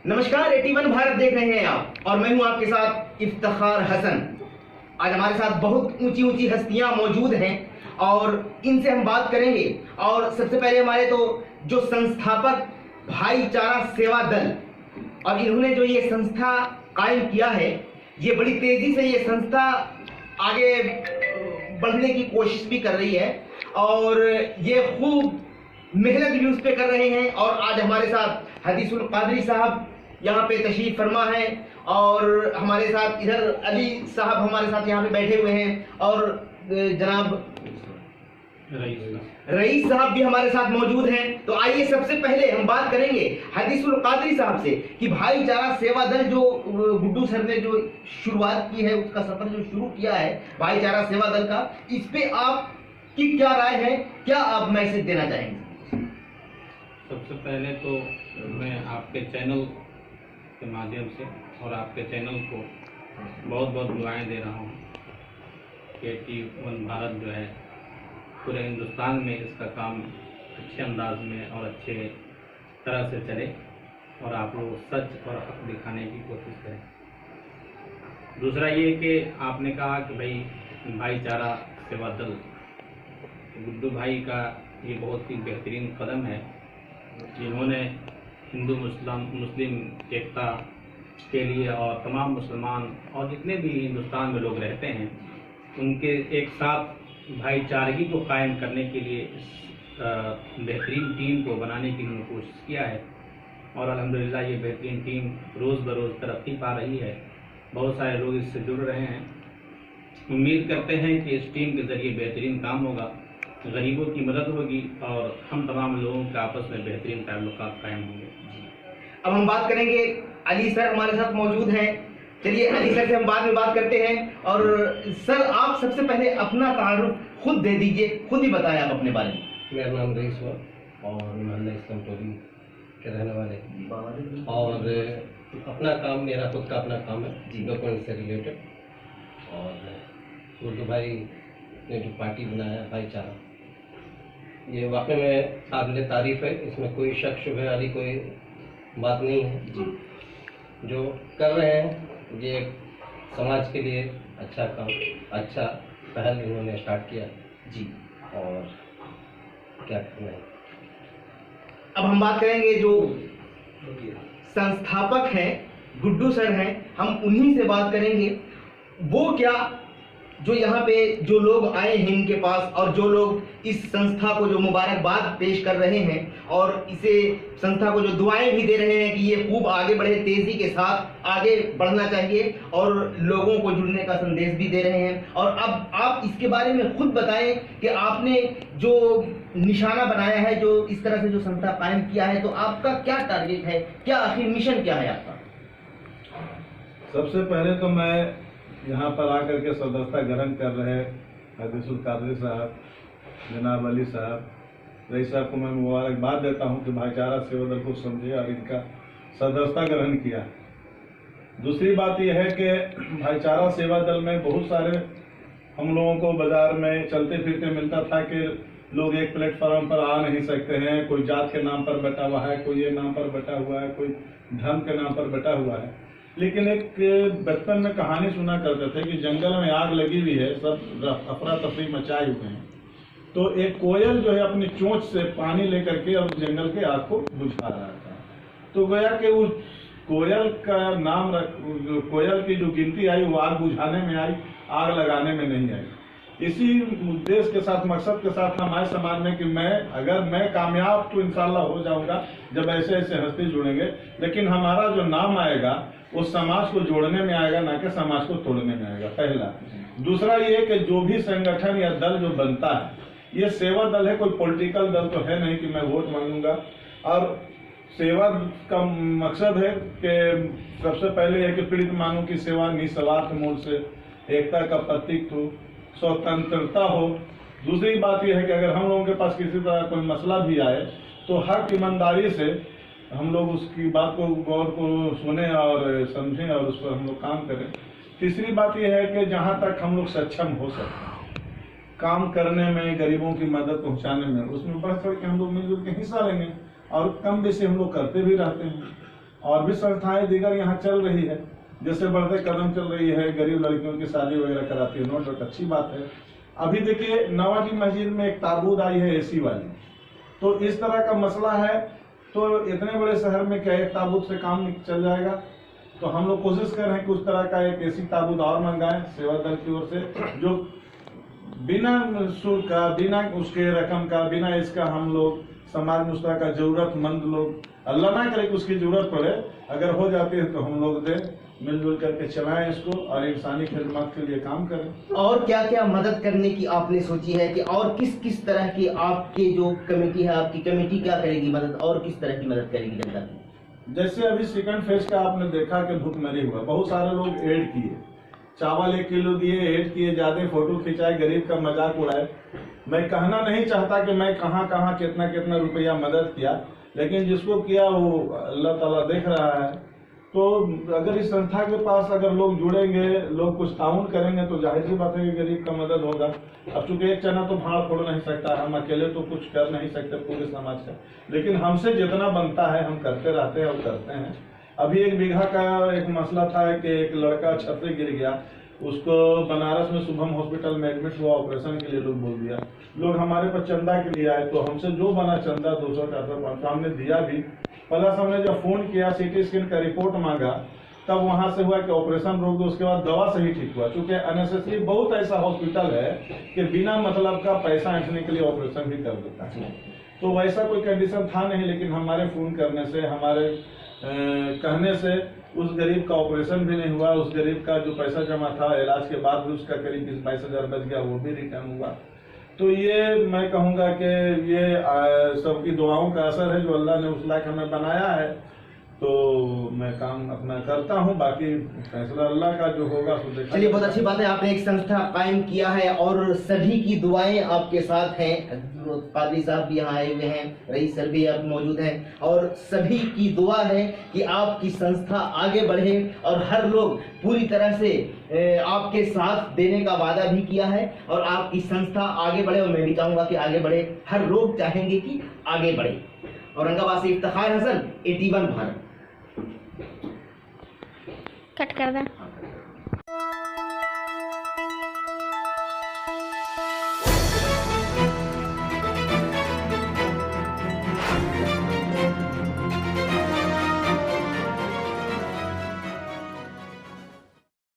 नमस्कार, 81 भारत देख रहे हैं आप और मैं हूं आपके साथ इफ्तिखार हसन। आज हमारे साथ बहुत ऊंची ऊंची हस्तियां मौजूद हैं और इनसे हम बात करेंगे। और सबसे पहले हमारे तो जो संस्थापक भाईचारा सेवा दल और इन्होंने जो ये संस्था कायम किया है, ये बड़ी तेजी से ये संस्था आगे बढ़ने की कोशिश भी कर रही है और ये खूब मेहनत भी उस पे कर रहे हैं। और आज हमारे साथ हदीसुल कादरी साहब यहाँ पे तशरीफ फरमा है और हमारे साथ इधर अली साहब हमारे साथ यहाँ पे बैठे हुए हैं और जनाब रईस साहब भी हमारे साथ मौजूद हैं। तो आइए सबसे पहले हम बात करेंगे हदीसुल कादरी साहब से कि भाईचारा सेवा दल जो गुड्डू सर ने जो शुरुआत की है, उसका सफर जो शुरू किया है भाईचारा सेवा दल का, इस पे आपकी क्या राय है, क्या आप मैसेज देना चाहेंगे? सबसे पहले तो मैं आपके चैनल के माध्यम से और आपके चैनल को बहुत बहुत दुआएं दे रहा हूँ कि 81 भारत जो है पूरे हिंदुस्तान में इसका काम अच्छे अंदाज में और अच्छे तरह से चले और आप लोग सच और हक दिखाने की कोशिश करें। दूसरा ये कि आपने कहा कि भाई भाईचारा सेवा दल, गुड्डू भाई का ये बहुत ही बेहतरीन कदम है जिन्होंने हिंदू मुस्लिम एकता के लिए और तमाम मुसलमान और जितने भी हिंदुस्तान में लोग रहते हैं उनके एक साथ भाईचारगी को कायम करने के लिए इस बेहतरीन टीम को बनाने की उन्होंने कोशिश किया है और अल्हम्दुलिल्लाह ये बेहतरीन टीम रोज़ बरोज़ तरक्की पा रही है। बहुत सारे लोग इससे जुड़ रहे हैं। उम्मीद करते हैं कि इस टीम के ज़रिए बेहतरीन काम होगा, गरीबों की मदद होगी और हम तमाम लोगों के आपस में बेहतरीन ताल्लुकात कायम होंगे। अब हम बात करेंगे, अली सर हमारे साथ मौजूद हैं। चलिए अली सर से हम बाद में बात करते हैं। और सर आप सबसे पहले अपना तारुफ खुद दे दीजिए, खुद ही बताएं आप अपने बारे में। मेरा नाम रईस हुआ और मोहल्ला इस्लाम टोली के रहने वाले और अपना काम, मेरा खुद का अपना काम है डॉक्यूमेंट से रिलेटेड। और गुड्डू भाई ने जो पार्टी बनाया भाईचारा, ये वाकई में काबिल तारीफ है, इसमें कोई शक शुबह वाली कोई बात नहीं है। जो कर रहे हैं ये समाज के लिए अच्छा काम, अच्छा पहल इन्होंने स्टार्ट किया जी। और क्या करना है, अब हम बात करेंगे जो संस्थापक हैं गुड्डू सर हैं, हम उन्हीं से बात करेंगे। वो क्या जो यहाँ पे जो लोग आए हैं इनके पास और जो लोग इस संस्था को जो मुबारकबाद पेश कर रहे हैं और इसे संस्था को जो दुआएं भी दे रहे हैं कि ये खूब आगे बढ़े, तेजी के साथ आगे बढ़ना चाहिए और लोगों को जुड़ने का संदेश भी दे रहे हैं। और अब आप इसके बारे में खुद बताएं कि आपने जो निशाना बनाया है, जो इस तरह से जो संस्था कायम किया है, तो आपका क्या टारगेट है, क्या आखिर मिशन क्या है आपका? सबसे पहले तो मैं यहाँ पर आकर के सदस्यता ग्रहण कर रहे हदीसुल कादरी साहब, जनाब अली साहब, रईस साहब को मैं मुबारकबाद देता हूँ कि भाईचारा सेवा दल को समझे और इनका सदस्यता ग्रहण किया। दूसरी बात यह है कि भाईचारा सेवा दल में बहुत सारे हम लोगों को बाजार में चलते फिरते मिलता था कि लोग एक प्लेटफॉर्म पर आ नहीं सकते हैं, कोई जात के नाम पर बैठा हुआ है, कोई ये नाम पर बैठा हुआ है, कोई धर्म के नाम पर बैठा हुआ है। लेकिन एक बचपन में कहानी सुना करते थे कि जंगल में आग लगी हुई है, सब अफरा तफरी मचाए हुए हैं, तो एक कोयल जो है अपनी चोंच से पानी लेकर के और जंगल के आग को बुझा रहा था। तो गया कि उस कोयल का नाम कोयल की जो गिनती आई वो आग बुझाने में आई, आग लगाने में नहीं आई। इसी उद्देश्य के साथ, मकसद के साथ हमारे समाज में कि अगर मैं कामयाब तो इंशाल्लाह हो जाऊंगा जब ऐसे ऐसे हस्ती जुड़ेंगे, लेकिन हमारा जो नाम आएगा वो समाज को जोड़ने में आएगा, ना कि समाज को तोड़ने में आएगा, पहला। दूसरा ये कि जो भी संगठन या दल जो बनता है ये सेवा दल है, कोई पॉलिटिकल दल तो है नहीं कि मैं वोट मांगूंगा। और सेवा का मकसद है कि सबसे पहले है कि पीड़ित मानव की सेवा निस्वार्थ मूल से, एकता का प्रतीक हो, स्वतंत्रता हो। दूसरी बात यह है कि अगर हम लोगों के पास किसी तरह कोई मसला भी आए तो हर ईमानदारी से हम लोग उसकी बात को, गौर को सुने और समझें और उस पर हम लोग काम करें। तीसरी बात यह है कि जहाँ तक हम लोग सक्षम हो सकते काम करने में, गरीबों की मदद पहुँचाने में, उसमें बढ़ चढ़ के हम लोग मिलजुल के हिस्सा लेंगे और कम बेसी हम लोग करते भी रहते हैं। और भी संस्थाएं दीगर यहाँ चल रही है, जैसे बढ़ते कदम चल रही है, गरीब लड़कियों की शादी वगैरह कराती है, नो डाउट अच्छी बात है। अभी देखिए नवाजी मस्जिद में एक ताबूत आई है एसी वाली, तो इस तरह का मसला है, तो इतने बड़े शहर में क्या एक ताबूत से काम चल जाएगा? तो हम लोग कोशिश कर रहे हैं कि उस तरह का एक एसी ताबूत और मंगाएं सेवा दल की ओर से, जो बिना शुल्क का, बिना उसके रकम का, बिना इसका हम लोग समाज में उस तरह का जरूरतमंद लोग, अल्लाह ना करे कि उसकी जरूरत पड़े, अगर हो जाती है तो हम लोग दें, मिलजुल करके चलाएं इसको और इंसानी खिदमत के लिए काम करें। और क्या क्या मदद करने की आपने सोची है कि और किस किस तरह की आपकी जो कमेटी है, आपकी कमेटी क्या करेगी मदद, और किस तरह की मदद करेगी जनता की? जैसे अभी सेकंड फेज का आपने देखा कि भूखमरी हुआ, बहुत सारे लोग ऐड किए, चावल 1 किलो दिए, ऐड किए, ज्यादा फोटो खिंचाए, गरीब का मजाक उड़ाए। मैं कहना नहीं चाहता कि मैं कहाँ कहाँ कितना कितना रुपया मदद किया, लेकिन जिसको किया वो अल्लाह ताला देख रहा है। तो अगर इस संस्था के पास अगर लोग जुड़ेंगे, लोग कुछ ताउन करेंगे, तो जाहिर सी बात है कि गरीब का मदद होगा। अब चूंकि एक चना तो भाड़ फोड़ नहीं सकता, हम अकेले तो कुछ कर नहीं सकते पूरे समाज का, लेकिन हमसे जितना बनता है हम करते रहते हैं और करते हैं। अभी 1 बीघा का एक मसला था कि एक लड़का छत से गिर गया, उसको बनारस में शुभम हॉस्पिटल में एडमिट हुआ, ऑपरेशन के लिए लोग बोल दिया, लोग हमारे पास चंदा के लिए आए, तो हमसे जो बना चंदा 200 400 500 हमने दिया भी। प्लस हमने जब फोन किया, सीटी स्कैन का रिपोर्ट मांगा, तब वहां से हुआ कि ऑपरेशन रोक दो, उसके बाद दवा से ही ठीक हुआ। चूंकि अननेसेसरी बहुत ऐसा हॉस्पिटल है कि बिना मतलब का पैसा ऐंठने के लिए ऑपरेशन भी कर देता है, तो वैसा कोई कंडीशन था नहीं, लेकिन हमारे फोन करने से, हमारे कहने से उस गरीब का ऑपरेशन भी नहीं हुआ, उस गरीब का जो पैसा जमा था इलाज के बाद भी उसका करीब 20-22 हज़ार बच गया, वो भी रिटर्न हुआ। तो ये मैं कहूँगा कि ये सबकी दुआओं का असर है, जो अल्लाह ने उस लायक हमें बनाया है, तो मैं काम अपना करता हूँ, बाकी फैसला अल्लाह का जो होगा सो देखा। चलिए बहुत अच्छी बात है, आपने एक संस्था कायम किया है और सभी की दुआएं आपके साथ हैं। पादरी साहब भी यहाँ आए हुए हैं, रईस सर भी आप मौजूद हैं, और सभी की दुआ है कि आपकी संस्था आगे बढ़े और हर लोग पूरी तरह से आपके साथ देने का वादा भी किया है और आपकी संस्था आगे बढ़े, और मैं भी चाहूंगा कि आगे बढ़े, हर लोग चाहेंगे कि आगे बढ़े। औरंगाबाद से इफ्तिखार हसन, AT1 भारत। कट कर दें।